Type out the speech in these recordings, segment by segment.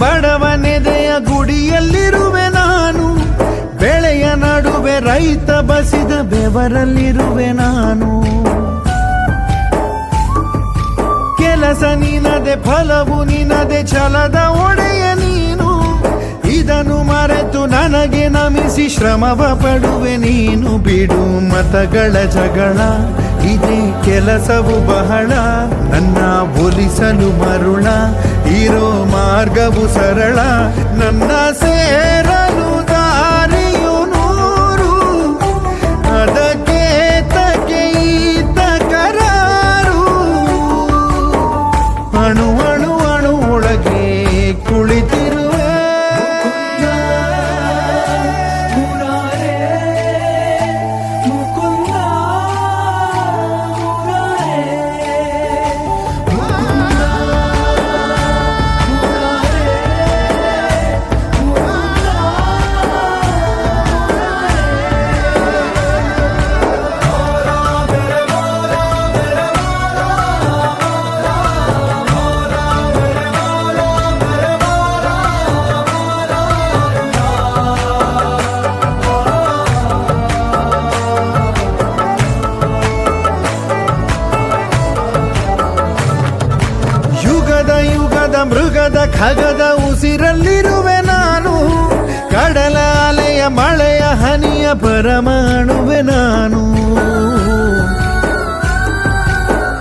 ಬಡವನೆದೆಯ ಗುಡಿಯಲ್ಲಿರುವೆ ನಾನು, ಬೆಳೆಯ ನಡುವೆ ರೈತ ಬಸಿದ ಬೆವರಲ್ಲಿರುವೆ ನಾನು. ಕೆಲಸ ನಿನದೆ ಫಲವು ನಿನದೆ ಛಲದ ಒಡೆಯ ನೀನು, ಇದನ್ನು ಮರೆತು ನನಗೆ ನಮಿಸಿ ಶ್ರಮವ ಪಡುವೆ ನೀನು. ಬಿಡು ಮತಗಳ ಜಗಳ, ಇದೇ ಕೆಲಸವು ಬಹಳ, ನನ್ನ ಒಲಿಸಲು ಮರುಳ, ಇರೋ ಮಾರ್ಗವು ಸರಳ. ನನ್ನ ಸೇರಲು ದಾರಿಯು ನೂರು, ಅದಕ್ಕೆ ತಕ್ಕೆ ಈತ ಕರಾರು. ಅಣು ಅಣು ಅಣು ಒಳಗೆ ಕುಳಿತಿರುವೆ, ಮೃಗದ ಖಗದ ಉಸಿರಲ್ಲಿರುವೆ ನಾನು, ಕಡಲ ಅಲೆಯ ಮಳೆಯ ಹನಿಯ ಪರಮಾಣುವೆ ನಾನು.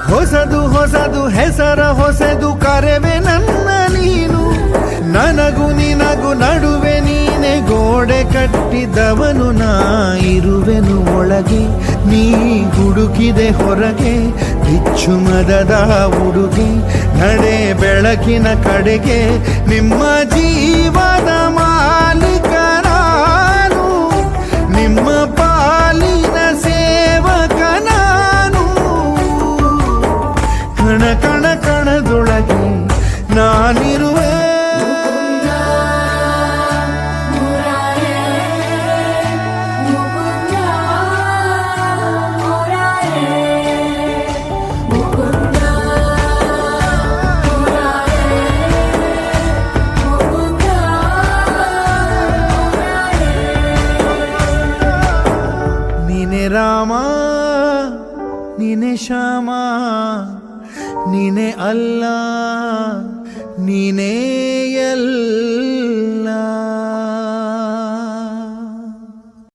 ಹೊಸದು ಹೊಸದು ಹೆಸರ ಹೊಸದು ಕರೆವೆ ನನ್ನ ನೀನು, ನನಗೂ ನಿನಗೂ ನಡುವೆ ನೀನೆ ಗೋಡೆ ಕಟ್ಟಿದವನು ನಾ. ಇರುವೆನು ಒಳಗೆ ನೀ ಹುಡುಕಿದೆ ಹೊರಗೆ, ಬಿಚ್ಚು ಮದದ ಉಡುಗೆ ನಡೆ ಬೆಳಕಿನ ಕಡೆಗೆ. ನಿಮ್ಮ ಜೀವದ ಮಾಲೀಕ ನಾನು, ನಿಮ್ಮ ಪಾಲಿನ ಸೇವಕ ನಾನು. ಕಣ ಕಣ ಕಣದೊಳಗೆ ನಾನಿರುವೆ, ರಾಮ ನೀನೆ ಶ್ಯಾಮ, ನೀನೆ ಅಲ್ಲ ನೀನೇ ಎಲ್ಲ.